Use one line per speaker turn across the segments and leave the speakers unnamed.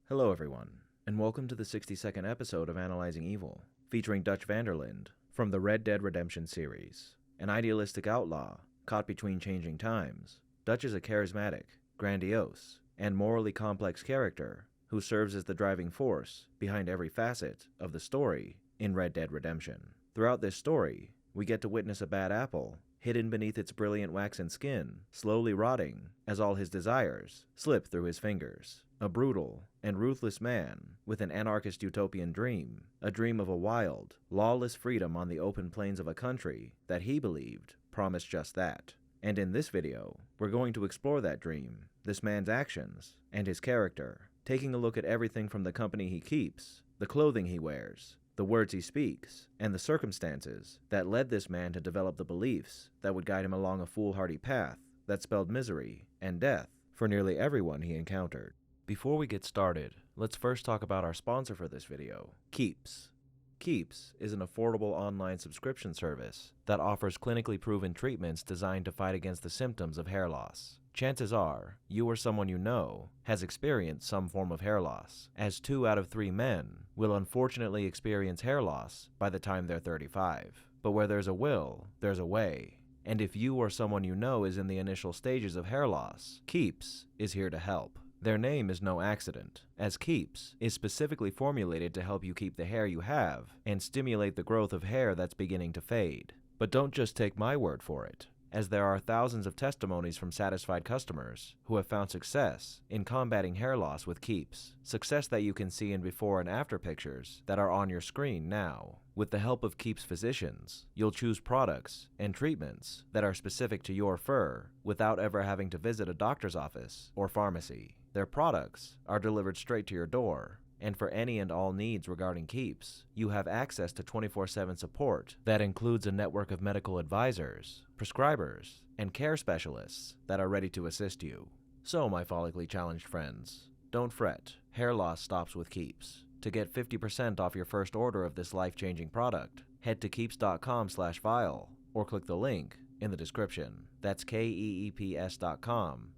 Hello everyone, and welcome to the 62nd episode of Analyzing Evil, featuring Dutch Vanderlund from the Red Dead Redemption series. An idealistic outlaw, caught between changing times, Dutch is a charismatic, grandiose, and morally complex character who serves as the driving force behind every facet of the story in Red Dead Redemption. Throughout this story, we get to witness a bad apple hidden beneath its brilliant waxen skin, slowly rotting as all his desires slip through his fingers. A brutal and ruthless man with an anarchist utopian dream, a dream of a wild, lawless freedom on the open plains of a country that he believed promised just that. And in this video, we're going to explore that dream, this man's actions, and his character, taking a look at everything from the company he keeps, the clothing he wears, the words he speaks, and the circumstances that led this man to develop the beliefs that would guide him along a foolhardy path that spelled misery and death for nearly everyone he encountered. Before we get started, let's first talk about our sponsor for this video, Keeps. Keeps is an affordable online subscription service that offers clinically proven treatments designed to fight against the symptoms of hair loss. Chances are, you or someone you know has experienced some form of hair loss, as 2 out of 3 men will unfortunately experience hair loss by the time they're 35. But where there's a will, there's a way. And if you or someone you know is in the initial stages of hair loss, Keeps is here to help. Their name is no accident, as Keeps is specifically formulated to help you keep the hair you have and stimulate the growth of hair that's beginning to fade. But don't just take my word for it, as there are thousands of testimonies from satisfied customers who have found success in combating hair loss with Keeps, success that you can see in before and after pictures that are on your screen now. With the help of Keeps physicians, you'll choose products and treatments that are specific to your fur without ever having to visit a doctor's office or pharmacy. Their products are delivered straight to your door, and for any and all needs regarding Keeps, you have access to 24/7 support that includes a network of medical advisors, prescribers, and care specialists that are ready to assist you. So, my follically challenged friends, don't fret, hair loss stops with Keeps. To get 50% off your first order of this life-changing product, head to keeps.com/vile or click the link in the description. That's keeps.com/vile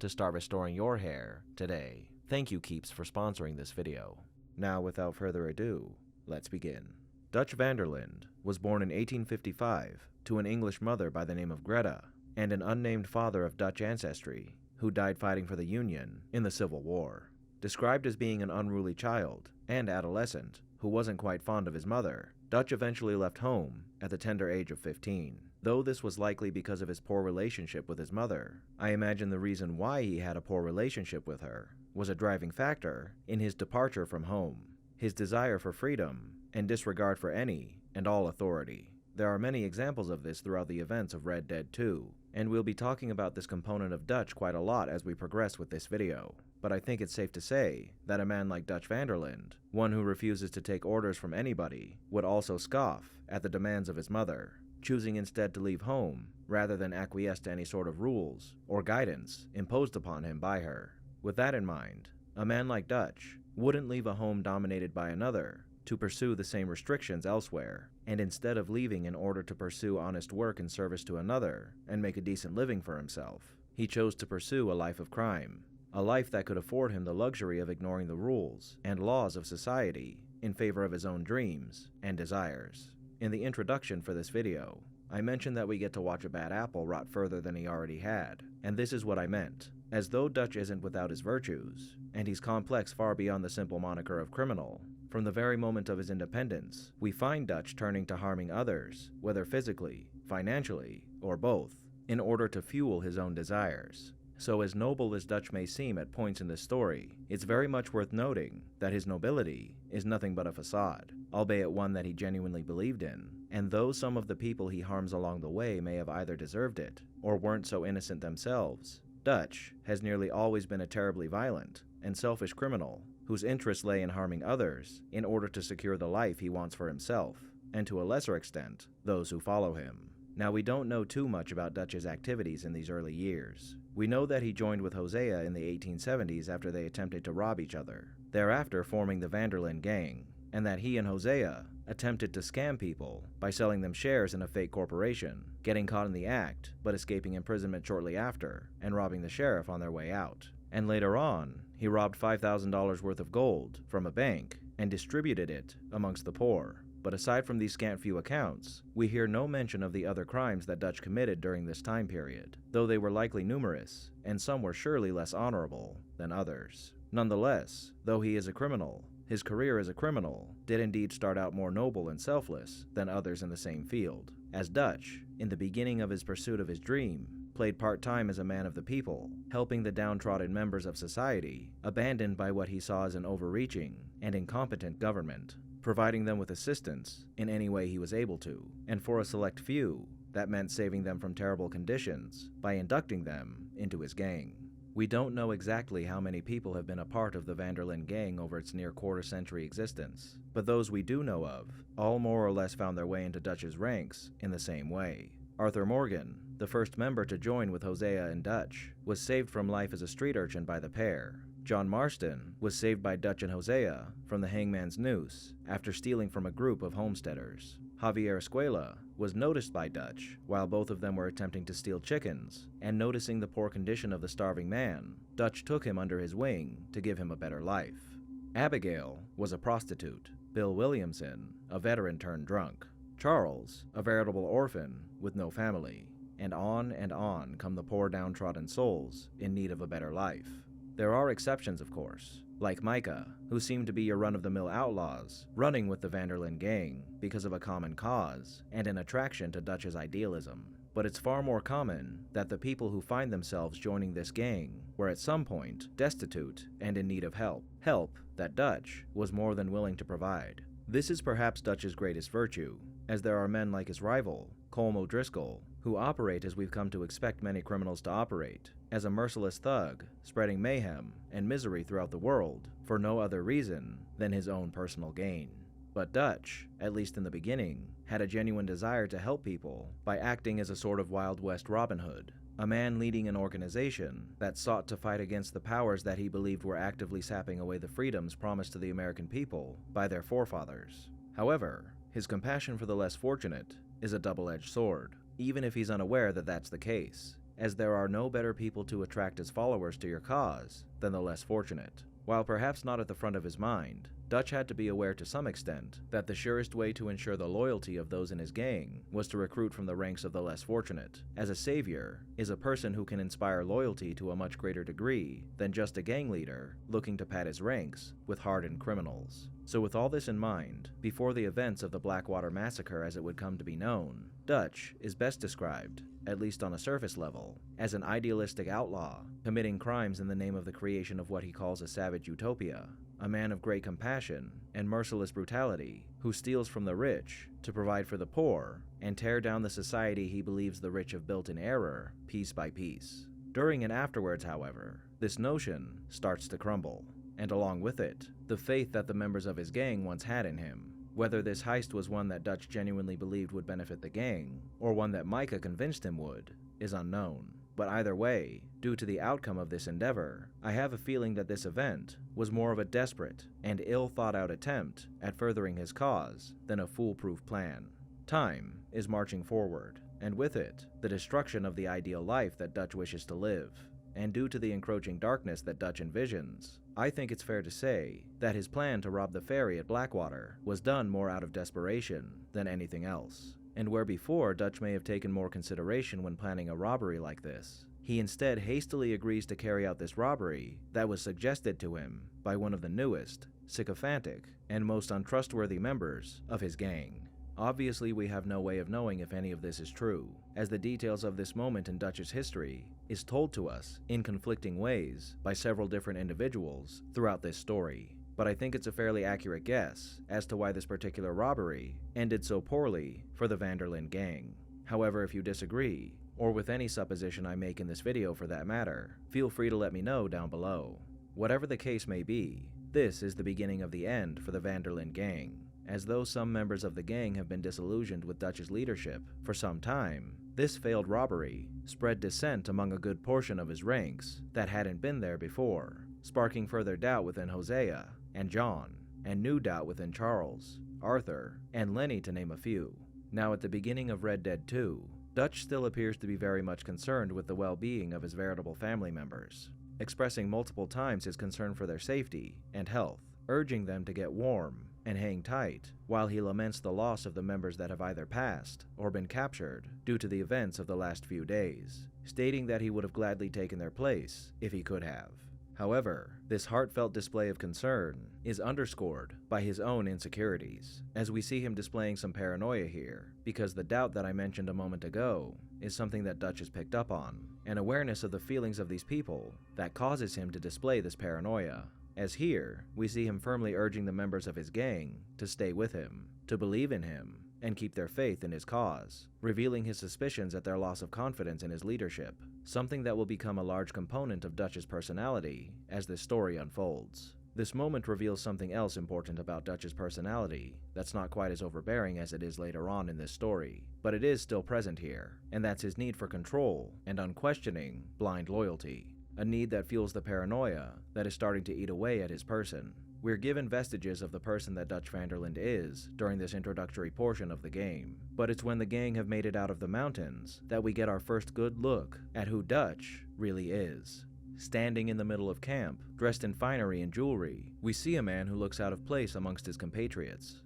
to start restoring your hair today. Thank you, Keeps, for sponsoring this video. Now, without further ado, let's begin. Dutch Vanderlund was born in 1855 to an English mother by the name of Greta and an unnamed father of Dutch ancestry who died fighting for the Union in the Civil War. Described as being an unruly child and adolescent who wasn't quite fond of his mother, Dutch eventually left home at the tender age of 15. Though this was likely because of his poor relationship with his mother, I imagine the reason why he had a poor relationship with her was a driving factor in his departure from home, his desire for freedom and disregard for any and all authority. There are many examples of this throughout the events of Red Dead 2, and we'll be talking about this component of Dutch quite a lot as we progress with this video. But I think it's safe to say that a man like Dutch Vanderlund, one who refuses to take orders from anybody, would also scoff at the demands of his mother, choosing instead to leave home rather than acquiesce to any sort of rules or guidance imposed upon him by her. With that in mind, a man like Dutch wouldn't leave a home dominated by another to pursue the same restrictions elsewhere, and instead of leaving in order to pursue honest work in service to another and make a decent living for himself, he chose to pursue a life of crime, a life that could afford him the luxury of ignoring the rules and laws of society in favor of his own dreams and desires. In the introduction for this video, I mentioned that we get to watch a bad apple rot further than he already had, and this is what I meant. As though Dutch isn't without his virtues, and he's complex far beyond the simple moniker of criminal, from the very moment of his independence, we find Dutch turning to harming others, whether physically, financially, or both, in order to fuel his own desires. So as noble as Dutch may seem at points in this story, it's very much worth noting that his nobility is nothing but a facade, albeit one that he genuinely believed in, and though some of the people he harms along the way may have either deserved it, or weren't so innocent themselves, Dutch has nearly always been a terribly violent and selfish criminal whose interests lay in harming others in order to secure the life he wants for himself, and to a lesser extent, those who follow him. Now, we don't know too much about Dutch's activities in these early years. We know that he joined with Hosea in the 1870s after they attempted to rob each other, thereafter forming the Vanderlund gang, and that he and Hosea attempted to scam people by selling them shares in a fake corporation, getting caught in the act, but escaping imprisonment shortly after, and robbing the sheriff on their way out. And later on, he robbed $5,000 worth of gold from a bank and distributed it amongst the poor. But aside from these scant few accounts, we hear no mention of the other crimes that Dutch committed during this time period, though they were likely numerous, and some were surely less honorable than others. Nonetheless, though he is a criminal, his career as a criminal did indeed start out more noble and selfless than others in the same field, as Dutch, in the beginning of his pursuit of his dream, played part-time as a man of the people, helping the downtrodden members of society, abandoned by what he saw as an overreaching and incompetent government, providing them with assistance in any way he was able to, and for a select few, that meant saving them from terrible conditions by inducting them into his gang. We don't know exactly how many people have been a part of the Vanderlund gang over its near quarter-century existence, but those we do know of all more or less found their way into Dutch's ranks in the same way. Arthur Morgan, the first member to join with Hosea and Dutch, was saved from life as a street urchin by the pair. John Marston was saved by Dutch and Hosea from the hangman's noose after stealing from a group of homesteaders. Javier Escuela was noticed by Dutch while both of them were attempting to steal chickens, and noticing the poor condition of the starving man, Dutch took him under his wing to give him a better life. Abigail was a prostitute, Bill Williamson a veteran turned drunk, Charles a veritable orphan with no family, and on come the poor downtrodden souls in need of a better life. There are exceptions, of course, like Micah, who seemed to be your run-of-the-mill outlaws, running with the Vanderlund gang because of a common cause and an attraction to Dutch's idealism. But it's far more common that the people who find themselves joining this gang were at some point destitute and in need of help that Dutch was more than willing to provide. This is perhaps Dutch's greatest virtue, as there are men like his rival, Colm O'Driscoll, who operate as we've come to expect many criminals to operate, as a merciless thug, spreading mayhem and misery throughout the world for no other reason than his own personal gain. But Dutch, at least in the beginning, had a genuine desire to help people by acting as a sort of Wild West Robin Hood, a man leading an organization that sought to fight against the powers that he believed were actively sapping away the freedoms promised to the American people by their forefathers. However, his compassion for the less fortunate is a double-edged sword, even if he's unaware that that's the case, as there are no better people to attract as followers to your cause than the less fortunate. While perhaps not at the front of his mind, Dutch had to be aware to some extent that the surest way to ensure the loyalty of those in his gang was to recruit from the ranks of the less fortunate, as a savior is a person who can inspire loyalty to a much greater degree than just a gang leader looking to pad his ranks with hardened criminals. So with all this in mind, before the events of the Blackwater Massacre as it would come to be known, Dutch is best described, at least on a surface level, as an idealistic outlaw, committing crimes in the name of the creation of what he calls a savage utopia, a man of great compassion and merciless brutality, who steals from the rich to provide for the poor and tear down the society he believes the rich have built in error, piece by piece. During and afterwards, however, this notion starts to crumble, and along with it, the faith that the members of his gang once had in him. Whether this heist was one that Dutch genuinely believed would benefit the gang, or one that Micah convinced him would, is unknown. But either way, due to the outcome of this endeavor, I have a feeling that this event was more of a desperate and ill-thought-out attempt at furthering his cause than a foolproof plan. Time is marching forward, and with it, the destruction of the ideal life that Dutch wishes to live. And due to the encroaching darkness that Dutch envisions, I think it's fair to say that his plan to rob the ferry at Blackwater was done more out of desperation than anything else. And where before Dutch may have taken more consideration when planning a robbery like this, he instead hastily agrees to carry out this robbery that was suggested to him by one of the newest, sycophantic, and most untrustworthy members of his gang. Obviously, we have no way of knowing if any of this is true, as the details of this moment in Dutch's history is told to us in conflicting ways by several different individuals throughout this story. But I think it's a fairly accurate guess as to why this particular robbery ended so poorly for the Vanderlund gang. However, if you disagree, or with any supposition I make in this video for that matter, feel free to let me know down below. Whatever the case may be, this is the beginning of the end for the Vanderlund gang. As though some members of the gang have been disillusioned with Dutch's leadership for some time, this failed robbery spread dissent among a good portion of his ranks that hadn't been there before, sparking further doubt within Hosea and John, and new doubt within Charles, Arthur, and Lenny, to name a few. Now at the beginning of Red Dead 2, Dutch still appears to be very much concerned with the well-being of his veritable family members, expressing multiple times his concern for their safety and health, urging them to get warm and hang tight, while he laments the loss of the members that have either passed or been captured due to the events of the last few days, stating that he would have gladly taken their place if he could have. However, this heartfelt display of concern is underscored by his own insecurities, as we see him displaying some paranoia here, because the doubt that I mentioned a moment ago is something that Dutch has picked up on, an awareness of the feelings of these people that causes him to display this paranoia. As here, we see him firmly urging the members of his gang to stay with him, to believe in him, and keep their faith in his cause, revealing his suspicions at their loss of confidence in his leadership, something that will become a large component of Dutch's personality as this story unfolds. This moment reveals something else important about Dutch's personality that's not quite as overbearing as it is later on in this story, but it is still present here, and that's his need for control and unquestioning, blind loyalty. A need that fuels the paranoia that is starting to eat away at his person. We're given vestiges of the person that Dutch Vanderlund is during this introductory portion of the game, but it's when the gang have made it out of the mountains that we get our first good look at who Dutch really is. Standing in the middle of camp, dressed in finery and jewelry, we see a man who looks out of place amongst his compatriots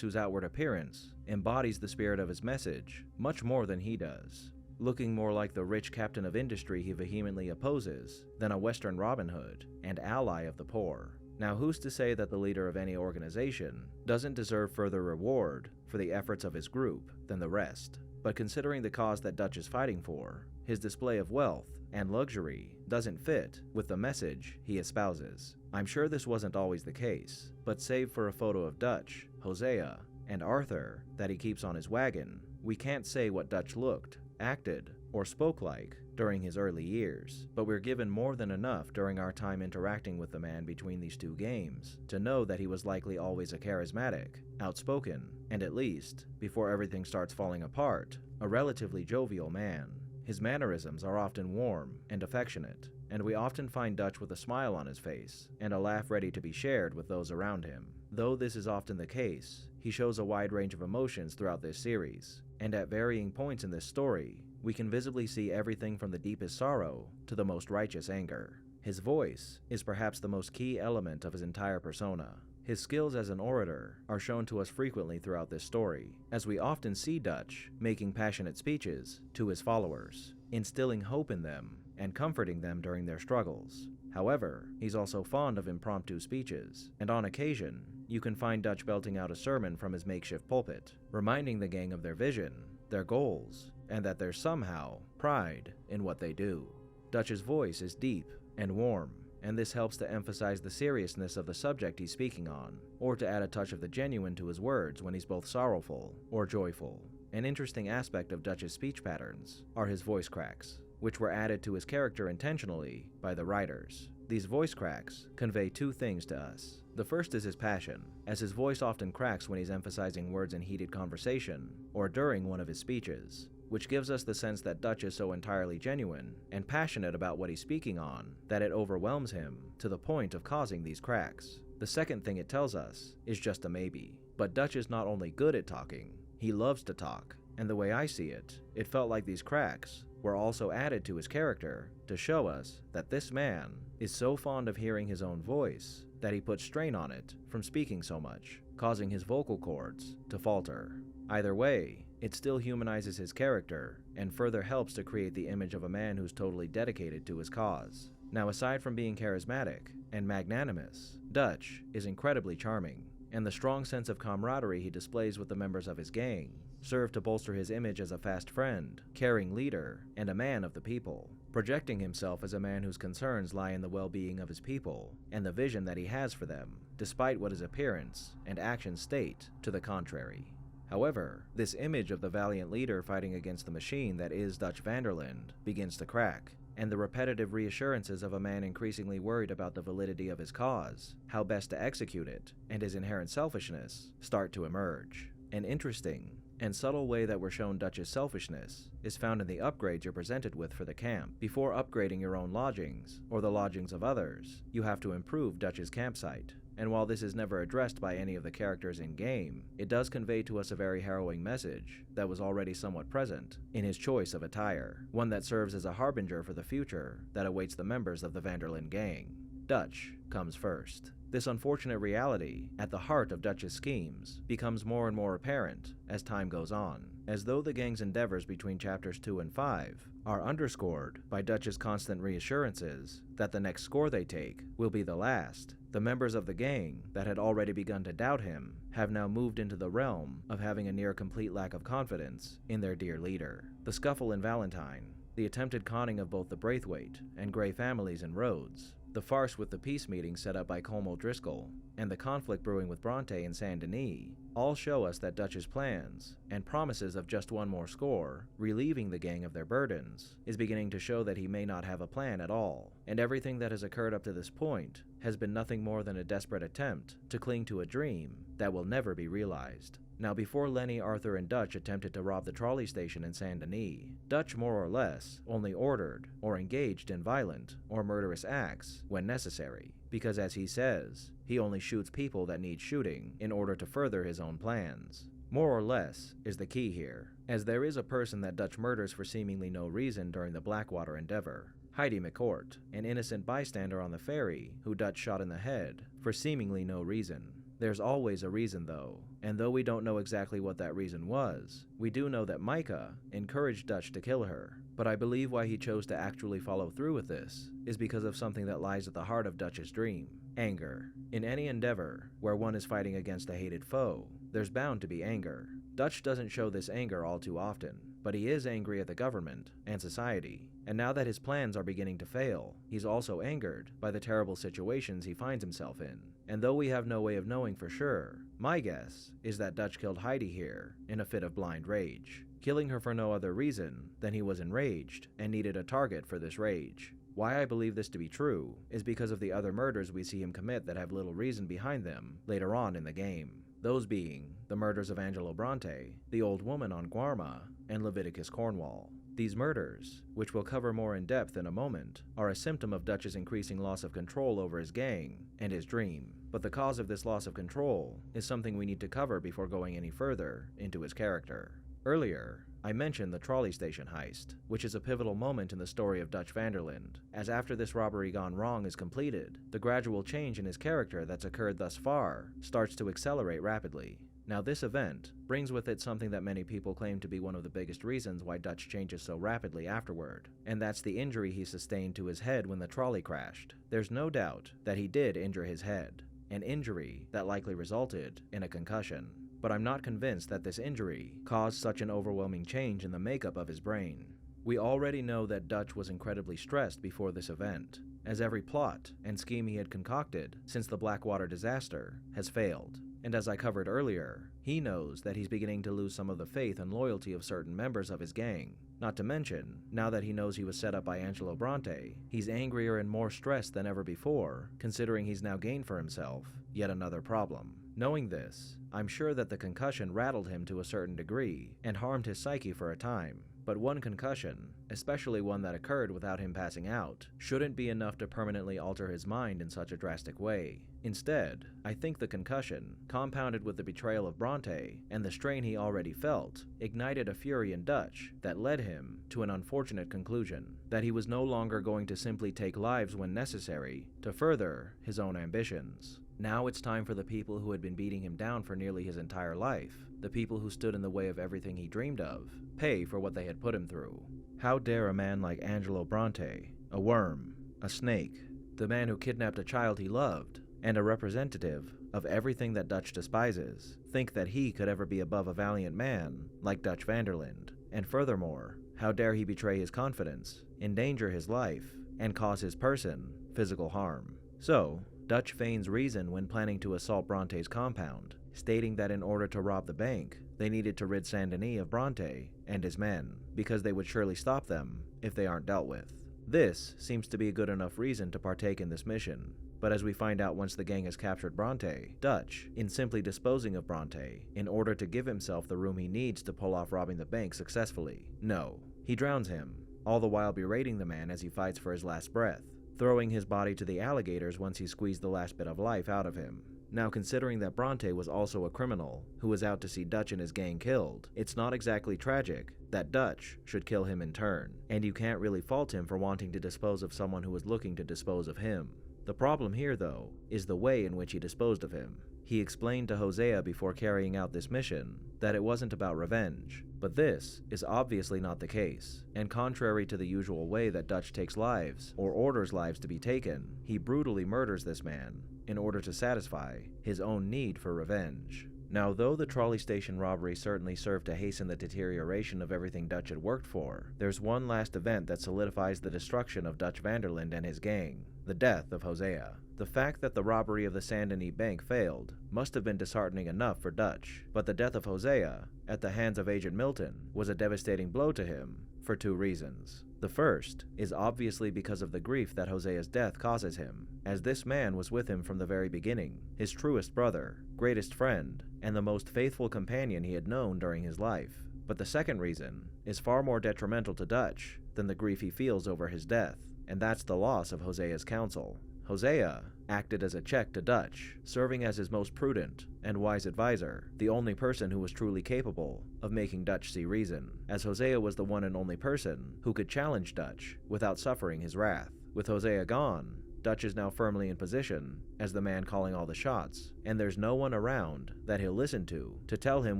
whose outward appearance embodies the spirit of his message much more than he does. Looking more like the rich captain of industry he vehemently opposes than a Western Robin Hood and ally of the poor. Now, who's to say that the leader of any organization doesn't deserve further reward for the efforts of his group than the rest? But considering the cause that Dutch is fighting for, his display of wealth and luxury doesn't fit with the message he espouses. I'm sure this wasn't always the case, but save for a photo of Dutch, Hosea, and Arthur that he keeps on his wagon, we can't say what Dutch looked, acted, or spoke like during his early years, but we're given more than enough during our time interacting with the man between these two games to know that he was likely always a charismatic, outspoken, and at least, before everything starts falling apart, a relatively jovial man. His mannerisms are often warm and affectionate, and we often find Dutch with a smile on his face and a laugh ready to be shared with those around him. Though this is often the case, he shows a wide range of emotions throughout this series, and at varying points in this story, we can visibly see everything from the deepest sorrow to the most righteous anger. His voice is perhaps the most key element of his entire persona. His skills as an orator are shown to us frequently throughout this story, as we often see Dutch making passionate speeches to his followers, instilling hope in them and comforting them during their struggles. However, he's also fond of impromptu speeches, and on occasion, you can find Dutch belting out a sermon from his makeshift pulpit, reminding the gang of their vision, their goals, and that there's somehow pride in what they do. Dutch's voice is deep and warm, and this helps to emphasize the seriousness of the subject he's speaking on, or to add a touch of the genuine to his words when he's both sorrowful or joyful. An interesting aspect of Dutch's speech patterns are his voice cracks, which were added to his character intentionally by the writers. These voice cracks convey two things to us. The first is his passion, as his voice often cracks when he's emphasizing words in heated conversation or during one of his speeches, which gives us the sense that Dutch is so entirely genuine and passionate about what he's speaking on that it overwhelms him to the point of causing these cracks. The second thing it tells us is just a maybe, but Dutch is not only good at talking, he loves to talk, and the way I see it, it felt like these cracks were also added to his character to show us that this man is so fond of hearing his own voice that he puts strain on it from speaking so much, causing his vocal cords to falter. Either way, it still humanizes his character and further helps to create the image of a man who's totally dedicated to his cause. Now, aside from being charismatic and magnanimous, Dutch is incredibly charming, and the strong sense of camaraderie he displays with the members of his gang serve to bolster his image as a fast friend, caring leader, and a man of the people, projecting himself as a man whose concerns lie in the well-being of his people and the vision that he has for them, despite what his appearance and actions state to the contrary. However, this image of the valiant leader fighting against the machine that is Dutch Vanderlund begins to crack, and the repetitive reassurances of a man increasingly worried about the validity of his cause, how best to execute it, and his inherent selfishness start to emerge. An interesting and subtle way that we're shown Dutch's selfishness is found in the upgrades you're presented with for the camp. Before upgrading your own lodgings, or the lodgings of others, you have to improve Dutch's campsite. and while this is never addressed by any of the characters in-game, it does convey to us a very harrowing message that was already somewhat present in his choice of attire, one that serves as a harbinger for the future that awaits the members of the Vanderlund gang. Dutch comes first. This unfortunate reality, at the heart of Dutch's schemes, becomes more and more apparent as time goes on, as though the gang's endeavors between chapters 2 and 5 are underscored by Dutch's constant reassurances that the next score they take will be the last. The members of the gang that had already begun to doubt him have now moved into the realm of having a near-complete lack of confidence in their dear leader. The scuffle in Valentine, the attempted conning of both the Braithwaite and Grey families in Rhodes, the farce with the peace meeting set up by Colm O'Driscoll, and the conflict brewing with Bronte and Saint Denis all show us that Dutch's plans and promises of just one more score, relieving the gang of their burdens, is beginning to show that he may not have a plan at all, and everything that has occurred up to this point has been nothing more than a desperate attempt to cling to a dream that will never be realized. Now, before Lenny, Arthur, and Dutch attempted to rob the trolley station in Saint Denis, Dutch more or less only ordered or engaged in violent or murderous acts when necessary, because as he says, he only shoots people that need shooting in order to further his own plans. More or less is the key here, as there is a person that Dutch murders for seemingly no reason during the Blackwater endeavor. Heidi McCourt, an innocent bystander on the ferry who Dutch shot in the head for seemingly no reason. There's always a reason though, and though we don't know exactly what that reason was, we do know that Micah encouraged Dutch to kill her, but I believe why he chose to actually follow through with this is because of something that lies at the heart of Dutch's dream: anger. In any endeavor where one is fighting against a hated foe, there's bound to be anger. Dutch doesn't show this anger all too often, but he is angry at the government and society, and now that his plans are beginning to fail, he's also angered by the terrible situations he finds himself in. And though we have no way of knowing for sure, my guess is that Dutch killed Heidi here in a fit of blind rage, killing her for no other reason than he was enraged and needed a target for this rage. Why I believe this to be true is because of the other murders we see him commit that have little reason behind them later on in the game. Those being the murders of Angelo Bronte, the old woman on Guarma, and Leviticus Cornwall. These murders, which we'll cover more in depth in a moment, are a symptom of Dutch's increasing loss of control over his gang and his dream. But the cause of this loss of control is something we need to cover before going any further into his character. Earlier, I mentioned the trolley station heist, which is a pivotal moment in the story of Dutch Vanderlund, as after this robbery gone wrong is completed, the gradual change in his character that's occurred thus far starts to accelerate rapidly. Now, this event brings with it something that many people claim to be one of the biggest reasons why Dutch changes so rapidly afterward, and that's the injury he sustained to his head when the trolley crashed. There's no doubt that he did injure his head, an injury that likely resulted in a concussion. But I'm not convinced that this injury caused such an overwhelming change in the makeup of his brain. We already know that Dutch was incredibly stressed before this event, as every plot and scheme he had concocted since the Blackwater disaster has failed. And as I covered earlier, he knows that he's beginning to lose some of the faith and loyalty of certain members of his gang. Not to mention, now that he knows he was set up by Angelo Bronte, he's angrier and more stressed than ever before, considering he's now gained for himself yet another problem. Knowing this, I'm sure that the concussion rattled him to a certain degree and harmed his psyche for a time. But one concussion, especially one that occurred without him passing out, shouldn't be enough to permanently alter his mind in such a drastic way. Instead, I think the concussion, compounded with the betrayal of Bronte and the strain he already felt, ignited a fury in Dutch that led him to an unfortunate conclusion: that he was no longer going to simply take lives when necessary to further his own ambitions. Now it's time for the people who had been beating him down for nearly his entire life, the people who stood in the way of everything he dreamed of, pay for what they had put him through. How dare a man like Angelo Bronte, a worm, a snake, the man who kidnapped a child he loved, and a representative of everything that Dutch despises, think that he could ever be above a valiant man like Dutch Vanderlund? And furthermore, how dare he betray his confidence, endanger his life, and cause his person physical harm? So, Dutch feigns reason when planning to assault Bronte's compound, stating that in order to rob the bank, they needed to rid Saint Denis of Bronte and his men, because they would surely stop them if they aren't dealt with. This seems to be a good enough reason to partake in this mission, but as we find out once the gang has captured Bronte, Dutch, in simply disposing of Bronte, in order to give himself the room he needs to pull off robbing the bank successfully. No, he drowns him, all the while berating the man as he fights for his last breath. throwing his body to the alligators once he squeezed the last bit of life out of him. Now, considering that Bronte was also a criminal who was out to see Dutch and his gang killed, it's not exactly tragic that Dutch should kill him in turn, and you can't really fault him for wanting to dispose of someone who was looking to dispose of him. The problem here, though, is the way in which he disposed of him. He explained to Hosea before carrying out this mission that it wasn't about revenge, but this is obviously not the case, and contrary to the usual way that Dutch takes lives, or orders lives to be taken, he brutally murders this man in order to satisfy his own need for revenge. Now, though the trolley station robbery certainly served to hasten the deterioration of everything Dutch had worked for, there's one last event that solidifies the destruction of Dutch Vanderlund and his gang: the death of Hosea. The fact that the robbery of the Saint Denis Bank failed must have been disheartening enough for Dutch, but the death of Hosea, at the hands of Agent Milton, was a devastating blow to him for two reasons. The first is obviously because of the grief that Hosea's death causes him, as this man was with him from the very beginning, his truest brother, greatest friend, and the most faithful companion he had known during his life. But the second reason is far more detrimental to Dutch than the grief he feels over his death, and that's the loss of Hosea's counsel. Hosea acted as a check to Dutch, serving as his most prudent and wise advisor, the only person who was truly capable of making Dutch see reason, as Hosea was the one and only person who could challenge Dutch without suffering his wrath. With Hosea gone, Dutch is now firmly in position as the man calling all the shots, and there's no one around that he'll listen to tell him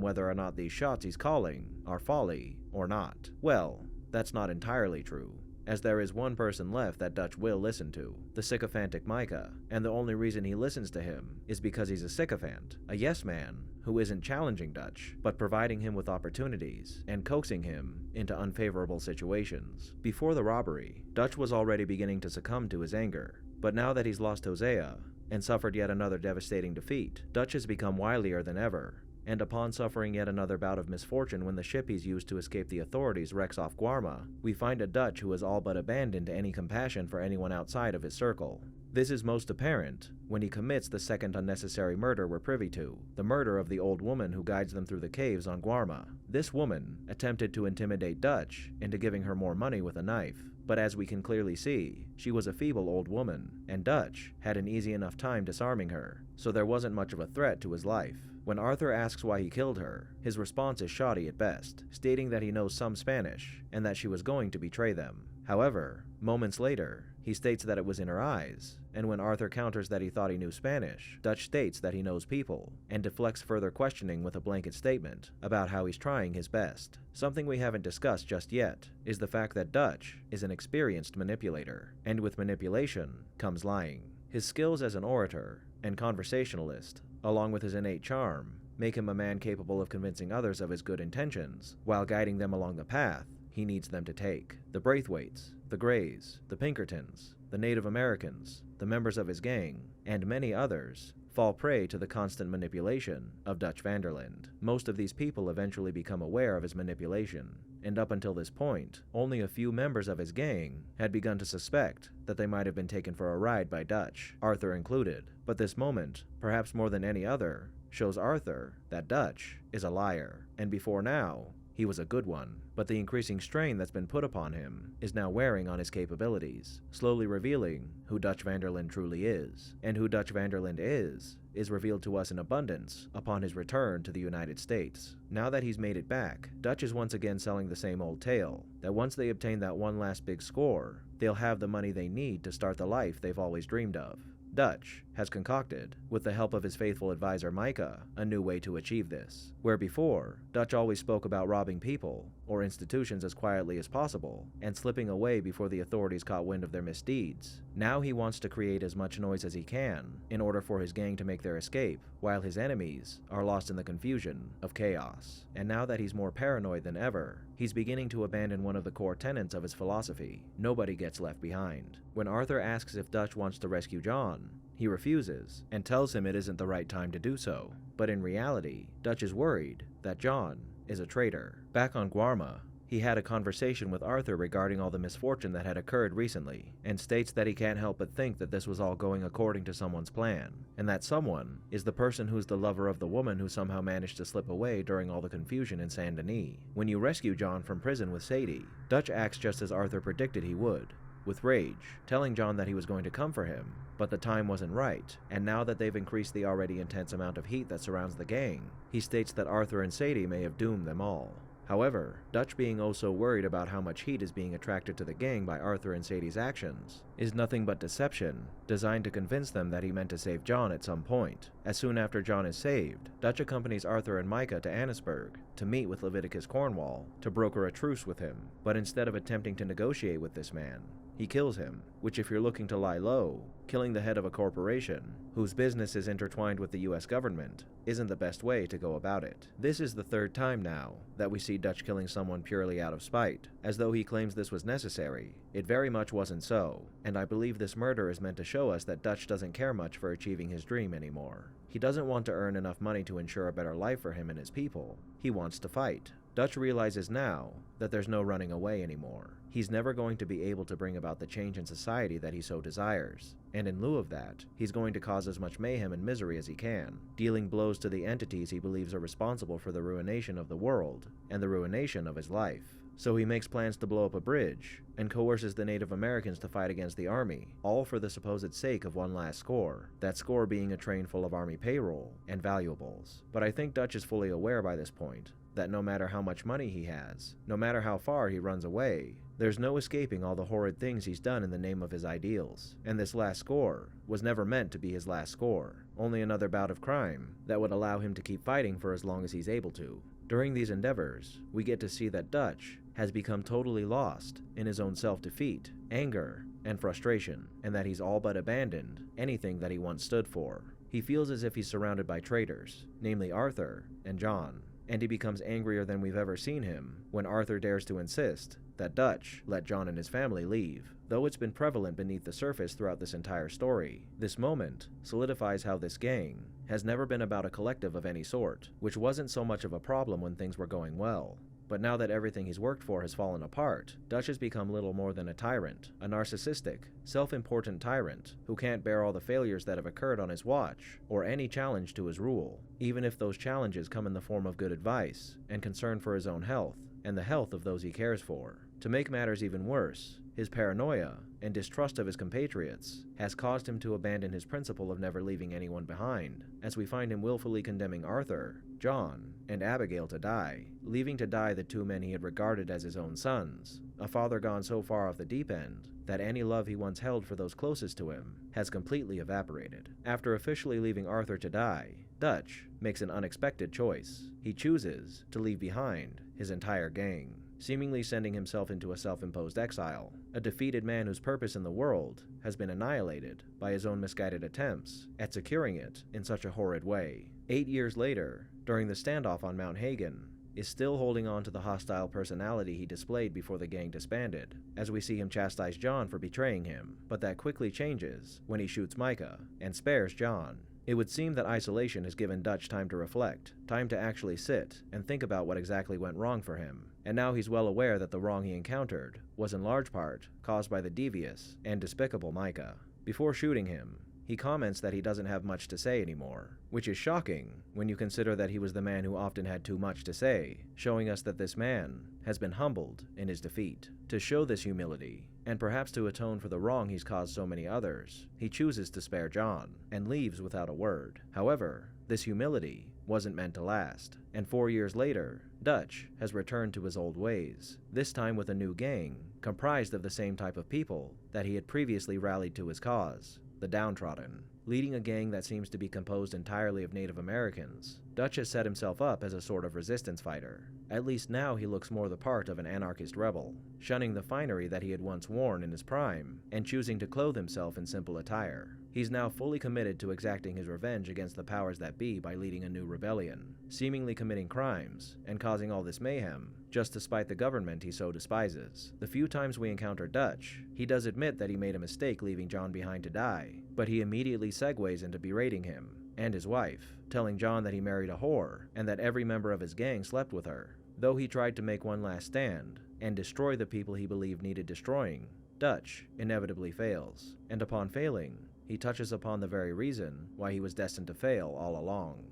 whether or not these shots he's calling are folly or not. Well, that's not entirely true, as there is one person left that Dutch will listen to, the sycophantic Micah, and the only reason he listens to him is because he's a sycophant, a yes man, who isn't challenging Dutch, but providing him with opportunities and coaxing him into unfavorable situations. Before the robbery, Dutch was already beginning to succumb to his anger, but now that he's lost Hosea and suffered yet another devastating defeat, Dutch has become wilier than ever, and upon suffering yet another bout of misfortune when the ship he's used to escape the authorities wrecks off Guarma, we find a Dutch who has all but abandoned any compassion for anyone outside of his circle. This is most apparent when he commits the second unnecessary murder we're privy to, the murder of the old woman who guides them through the caves on Guarma. This woman attempted to intimidate Dutch into giving her more money with a knife, but as we can clearly see, she was a feeble old woman, and Dutch had an easy enough time disarming her, so there wasn't much of a threat to his life. When Arthur asks why he killed her, his response is shoddy at best, stating that he knows some Spanish and that she was going to betray them. However, moments later, he states that it was in her eyes, and when Arthur counters that he thought he knew Spanish, Dutch states that he knows people, and deflects further questioning with a blanket statement about how he's trying his best. Something we haven't discussed just yet is the fact that Dutch is an experienced manipulator, and with manipulation comes lying. His skills as an orator and conversationalist, along with his innate charm, make him a man capable of convincing others of his good intentions, while guiding them along the path he needs them to take. The Braithwaites, the Greys, the Pinkertons, the Native Americans, the members of his gang, and many others fall prey to the constant manipulation of Dutch Vanderlund. Most of these people eventually become aware of his manipulation, and up until this point, only a few members of his gang had begun to suspect that they might have been taken for a ride by Dutch, Arthur included. But this moment, perhaps more than any other, shows Arthur that Dutch is a liar, and before now, he was a good one. But the increasing strain that's been put upon him is now wearing on his capabilities, slowly revealing who Dutch Vanderlund truly is. And who Dutch Vanderlund is revealed to us in abundance upon his return to the United States. Now that he's made it back, Dutch is once again selling the same old tale, that once they obtain that one last big score, they'll have the money they need to start the life they've always dreamed of. Dutch has concocted, with the help of his faithful advisor Micah, a new way to achieve this. Where before, Dutch always spoke about robbing people or institutions as quietly as possible and slipping away before the authorities caught wind of their misdeeds, now he wants to create as much noise as he can in order for his gang to make their escape, while his enemies are lost in the confusion of chaos. And now that he's more paranoid than ever, he's beginning to abandon one of the core tenets of his philosophy: nobody gets left behind. When Arthur asks if Dutch wants to rescue John, he refuses and tells him it isn't the right time to do so. But in reality, Dutch is worried that John is a traitor. Back on Guarma, he had a conversation with Arthur regarding all the misfortune that had occurred recently, and states that he can't help but think that this was all going according to someone's plan, and that someone is the person who's the lover of the woman who somehow managed to slip away during all the confusion in Saint Denis. When you rescue John from prison with Sadie, Dutch acts just as Arthur predicted he would, with rage, telling John that he was going to come for him, but the time wasn't right, and now that they've increased the already intense amount of heat that surrounds the gang, he states that Arthur and Sadie may have doomed them all. However, Dutch, being oh so worried about how much heat is being attracted to the gang by Arthur and Sadie's actions, is nothing but deception, designed to convince them that he meant to save John at some point. As soon after John is saved, Dutch accompanies Arthur and Micah to Annisburg to meet with Leviticus Cornwall to broker a truce with him, but instead of attempting to negotiate with this man, he kills him, which, if you're looking to lie low, killing the head of a corporation whose business is intertwined with the US government isn't the best way to go about it. This is the third time now that we see Dutch killing someone purely out of spite, as though he claims this was necessary. It very much wasn't so, and I believe this murder is meant to show us that Dutch doesn't care much for achieving his dream anymore. He doesn't want to earn enough money to ensure a better life for him and his people. He wants to fight. Dutch realizes now that there's no running away anymore. He's never going to be able to bring about the change in society that he so desires, and in lieu of that, he's going to cause as much mayhem and misery as he can, dealing blows to the entities he believes are responsible for the ruination of the world and the ruination of his life. So he makes plans to blow up a bridge, and coerces the Native Americans to fight against the army, all for the supposed sake of one last score, that score being a train full of army payroll and valuables. But I think Dutch is fully aware by this point that no matter how much money he has, no matter how far he runs away, there's no escaping all the horrid things he's done in the name of his ideals, and this last score was never meant to be his last score, only another bout of crime that would allow him to keep fighting for as long as he's able to. During these endeavors, we get to see that Dutch has become totally lost in his own self-defeat, anger, and frustration, and that he's all but abandoned anything that he once stood for. He feels as if he's surrounded by traitors, namely Arthur and John, and he becomes angrier than we've ever seen him when Arthur dares to insist that Dutch let John and his family leave. Though it's been prevalent beneath the surface throughout this entire story, this moment solidifies how this gang has never been about a collective of any sort, which wasn't so much of a problem when things were going well. But now that everything he's worked for has fallen apart, Dutch has become little more than a tyrant, a narcissistic, self-important tyrant who can't bear all the failures that have occurred on his watch, or any challenge to his rule, even if those challenges come in the form of good advice and concern for his own health and the health of those he cares for. To make matters even worse, his paranoia and distrust of his compatriots has caused him to abandon his principle of never leaving anyone behind, as we find him willfully condemning Arthur, John, and Abigail to die, leaving to die the two men he had regarded as his own sons, a father gone so far off the deep end that any love he once held for those closest to him has completely evaporated. After officially leaving Arthur to die, Dutch makes an unexpected choice. He chooses to leave behind his entire gang, seemingly sending himself into a self-imposed exile, a defeated man whose purpose in the world has been annihilated by his own misguided attempts at securing it in such a horrid way. 8 years later, during the standoff on Mount Hagen, is still holding on to the hostile personality he displayed before the gang disbanded, as we see him chastise John for betraying him, but that quickly changes when he shoots Micah and spares John. It would seem that isolation has given Dutch time to reflect, time to actually sit and think about what exactly went wrong for him, and now he's well aware that the wrong he encountered was in large part caused by the devious and despicable Micah. Before shooting him, he comments that he doesn't have much to say anymore, which is shocking when you consider that he was the man who often had too much to say, showing us that this man has been humbled in his defeat. To show this humility, and perhaps to atone for the wrong he's caused so many others, he chooses to spare John, and leaves without a word. However, this humility wasn't meant to last, and 4 years later, Dutch has returned to his old ways, this time with a new gang, comprised of the same type of people that he had previously rallied to his cause, the downtrodden. Leading a gang that seems to be composed entirely of Native Americans, Dutch has set himself up as a sort of resistance fighter. At least now he looks more the part of an anarchist rebel, shunning the finery that he had once worn in his prime, and choosing to clothe himself in simple attire. He's now fully committed to exacting his revenge against the powers that be by leading a new rebellion, seemingly committing crimes, and causing all this mayhem, just to spite the government he so despises. The few times we encounter Dutch, he does admit that he made a mistake leaving John behind to die, but he immediately segues into berating him and his wife, telling John that he married a whore and that every member of his gang slept with her. Though he tried to make one last stand and destroy the people he believed needed destroying, Dutch inevitably fails, and upon failing, he touches upon the very reason why he was destined to fail all along.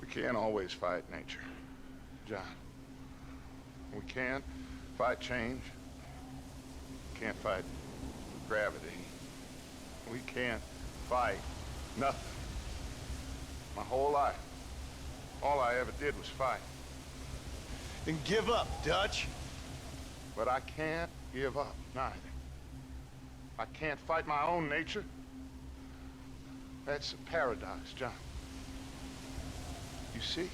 We can't always fight nature, John. We can't fight change. Can't fight gravity. We can't fight nothing. My whole life, all I ever did was fight.
Then give up, Dutch.
But I can't give up, neither. I can't fight my own nature. That's a paradox, John. You see?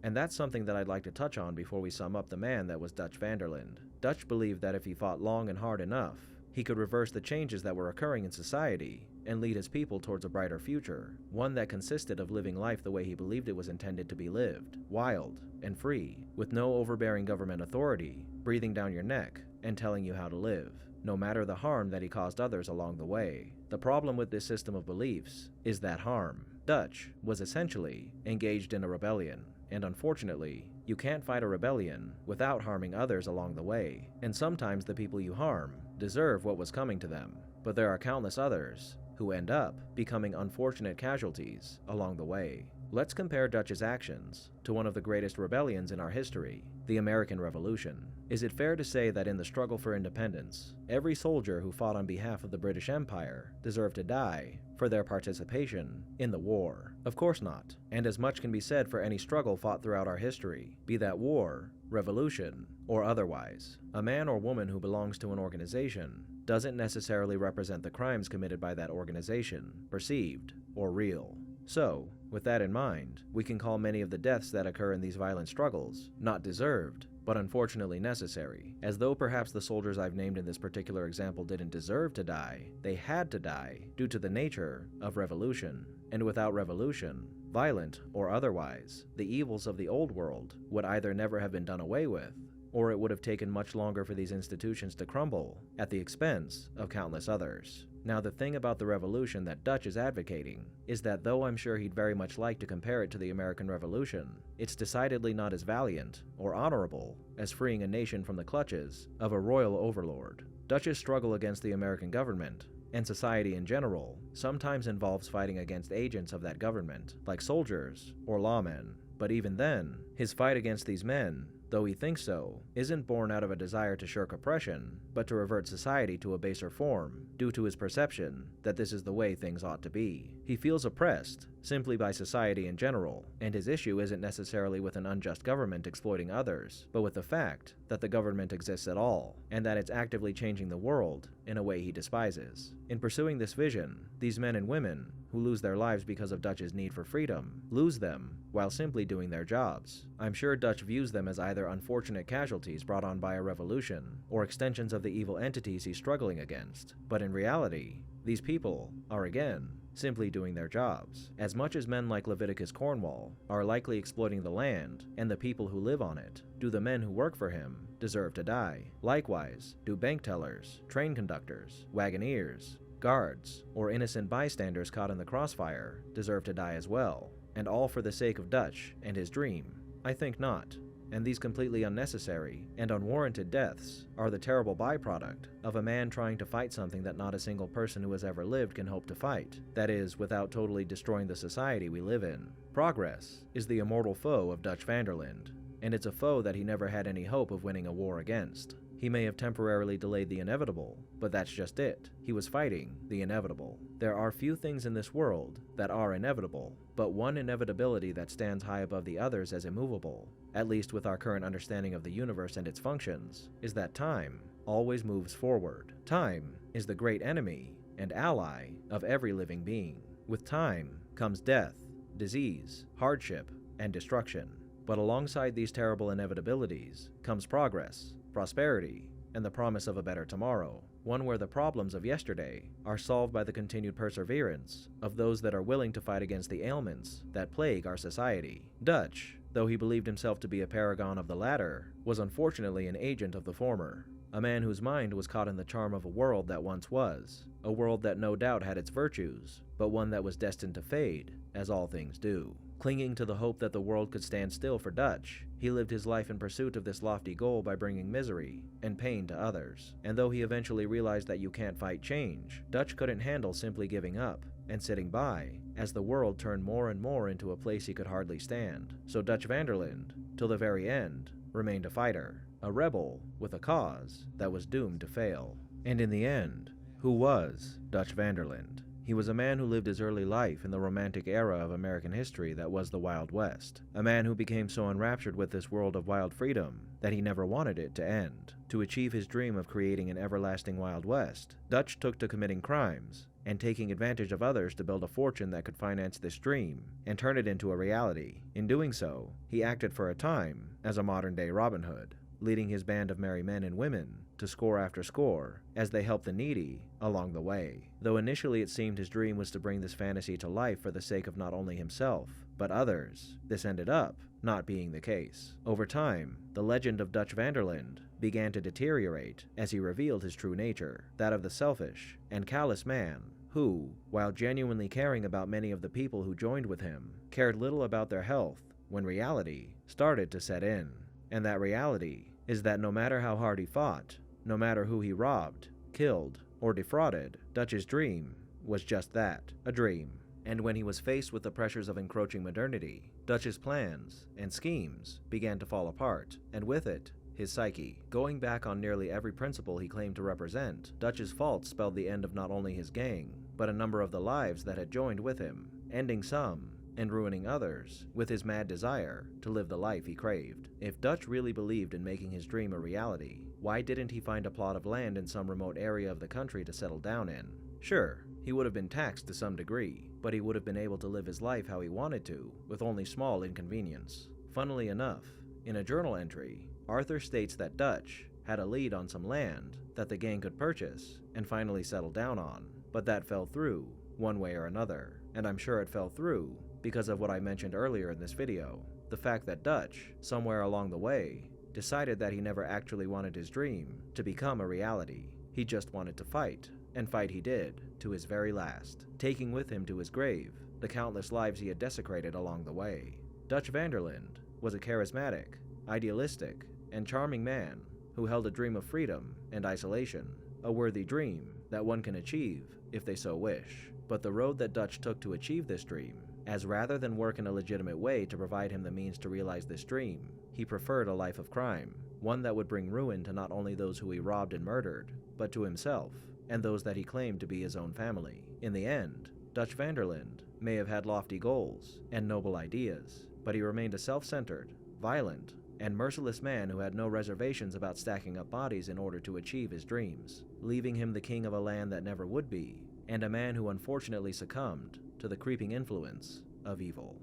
And that's something that I'd like to touch on before we sum up the man that was Dutch Vanderlund. Dutch believed that if he fought long and hard enough, he could reverse the changes that were occurring in society and lead his people towards a brighter future, one that consisted of living life the way he believed it was intended to be lived, wild and free, with no overbearing government authority breathing down your neck and telling you how to live, no matter the harm that he caused others along the way. The problem with this system of beliefs is that harm. Dutch was essentially engaged in a rebellion, and unfortunately, you can't fight a rebellion without harming others along the way, and sometimes the people you harm deserve what was coming to them, but there are countless others who end up becoming unfortunate casualties along the way. Let's compare Dutch's actions to one of the greatest rebellions in our history, the American Revolution. Is it fair to say that in the struggle for independence, every soldier who fought on behalf of the British Empire deserved to die for their participation in the war? Of course not, and as much can be said for any struggle fought throughout our history, be that war, revolution, or otherwise. A man or woman who belongs to an organization doesn't necessarily represent the crimes committed by that organization, perceived or real. So, with that in mind, we can call many of the deaths that occur in these violent struggles not deserved, but unfortunately necessary. As though perhaps the soldiers I've named in this particular example didn't deserve to die, they had to die due to the nature of revolution. And without revolution, violent or otherwise, the evils of the old world would either never have been done away with, or it would have taken much longer for these institutions to crumble at the expense of countless others. Now, the thing about the revolution that Dutch is advocating is that though I'm sure he'd very much like to compare it to the American Revolution, it's decidedly not as valiant or honorable as freeing a nation from the clutches of a royal overlord. Dutch's struggle against the American government and society in general sometimes involves fighting against agents of that government, like soldiers or lawmen. But even then, his fight against these men, though he thinks so, isn't born out of a desire to shirk oppression, but to revert society to a baser form, due to his perception that this is the way things ought to be. He feels oppressed simply by society in general, and his issue isn't necessarily with an unjust government exploiting others, but with the fact that the government exists at all, and that it's actively changing the world in a way he despises. In pursuing this vision, these men and women who lose their lives because of Dutch's need for freedom lose them while simply doing their jobs. I'm sure Dutch views them as either unfortunate casualties brought on by a revolution or extensions of the evil entities he's struggling against. But in reality, these people are again simply doing their jobs. As much as men like Leviticus Cornwall are likely exploiting the land and the people who live on it, do the men who work for him deserve to die? Likewise, do bank tellers, train conductors, wagoneers, guards, or innocent bystanders caught in the crossfire deserve to die as well? And all for the sake of Dutch and his dream? I think not. And these completely unnecessary and unwarranted deaths are the terrible byproduct of a man trying to fight something that not a single person who has ever lived can hope to fight. That is, without totally destroying the society we live in. Progress is the immortal foe of Dutch Vanderlund, and it's a foe that he never had any hope of winning a war against. He may have temporarily delayed the inevitable, but that's just it. He was fighting the inevitable. There are few things in this world that are inevitable, but one inevitability that stands high above the others as immovable, at least with our current understanding of the universe and its functions, is that time always moves forward. Time is the great enemy and ally of every living being. With time comes death, disease, hardship, and destruction. But alongside these terrible inevitabilities comes progress, prosperity, and the promise of a better tomorrow, one where the problems of yesterday are solved by the continued perseverance of those that are willing to fight against the ailments that plague our society. Dutch, though he believed himself to be a paragon of the latter, was unfortunately an agent of the former, a man whose mind was caught in the charm of a world that once was, a world that no doubt had its virtues, but one that was destined to fade, as all things do. Clinging to the hope that the world could stand still for Dutch, he lived his life in pursuit of this lofty goal by bringing misery and pain to others. And though he eventually realized that you can't fight change, Dutch couldn't handle simply giving up and sitting by as the world turned more and more into a place he could hardly stand. So Dutch Vanderlund, till the very end, remained a fighter, a rebel with a cause that was doomed to fail. And in the end, who was Dutch Vanderlund? He was a man who lived his early life in the romantic era of American history that was the Wild West. A man who became so enraptured with this world of wild freedom that he never wanted it to end. To achieve his dream of creating an everlasting Wild West, Dutch took to committing crimes and taking advantage of others to build a fortune that could finance this dream and turn it into a reality. In doing so, he acted for a time as a modern-day Robin Hood, leading his band of merry men and women to score after score as they helped the needy along the way. Though initially it seemed his dream was to bring this fantasy to life for the sake of not only himself, but others, this ended up not being the case. Over time, the legend of Dutch Vanderlund began to deteriorate as he revealed his true nature, that of the selfish and callous man who, while genuinely caring about many of the people who joined with him, cared little about their health when reality started to set in. And that reality is that no matter how hard he fought, no matter who he robbed, killed, or defrauded, Dutch's dream was just that, a dream. And when he was faced with the pressures of encroaching modernity, Dutch's plans and schemes began to fall apart, and with it, his psyche. Going back on nearly every principle he claimed to represent, Dutch's faults spelled the end of not only his gang, but a number of the lives that had joined with him, ending some and ruining others with his mad desire to live the life he craved. If Dutch really believed in making his dream a reality, why didn't he find a plot of land in some remote area of the country to settle down in? Sure, he would have been taxed to some degree, but he would have been able to live his life how he wanted to, with only small inconvenience. Funnily enough, in a journal entry, Arthur states that Dutch had a lead on some land that the gang could purchase and finally settle down on, but that fell through one way or another. And I'm sure it fell through because of what I mentioned earlier in this video, the fact that Dutch, somewhere along the way, decided that he never actually wanted his dream to become a reality. He just wanted to fight, and fight he did, to his very last, taking with him to his grave the countless lives he had desecrated along the way. Dutch Vanderlund was a charismatic, idealistic, and charming man who held a dream of freedom and isolation, a worthy dream that one can achieve if they so wish. But the road that Dutch took to achieve this dream, as rather than work in a legitimate way to provide him the means to realize this dream, he preferred a life of crime, one that would bring ruin to not only those who he robbed and murdered, but to himself and those that he claimed to be his own family. In the end, Dutch Vanderlund may have had lofty goals and noble ideas, but he remained a self-centered, violent, and merciless man who had no reservations about stacking up bodies in order to achieve his dreams, leaving him the king of a land that never would be, and a man who unfortunately succumbed to the creeping influence of evil.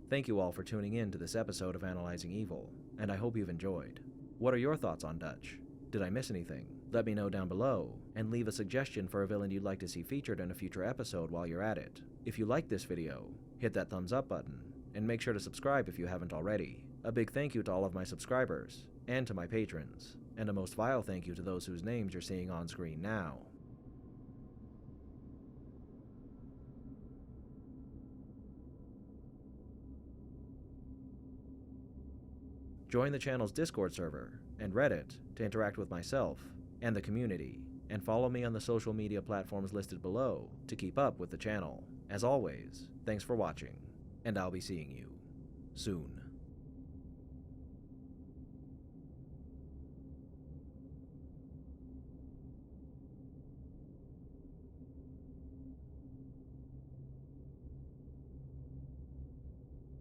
Thank you all for tuning in to this episode of Analyzing Evil, and I hope you've enjoyed. What are your thoughts on Dutch? Did I miss anything? Let me know down below, and leave a suggestion for a villain you'd like to see featured in a future episode while you're at it. If you liked this video, hit that thumbs up button, and make sure to subscribe if you haven't already. A big thank you to all of my subscribers, and to my patrons, and a most vile thank you to those whose names you're seeing on screen now. Join the channel's Discord server and Reddit to interact with myself and the community, and follow me on the social media platforms listed below to keep up with the channel. As always, thanks for watching, and I'll be seeing you soon.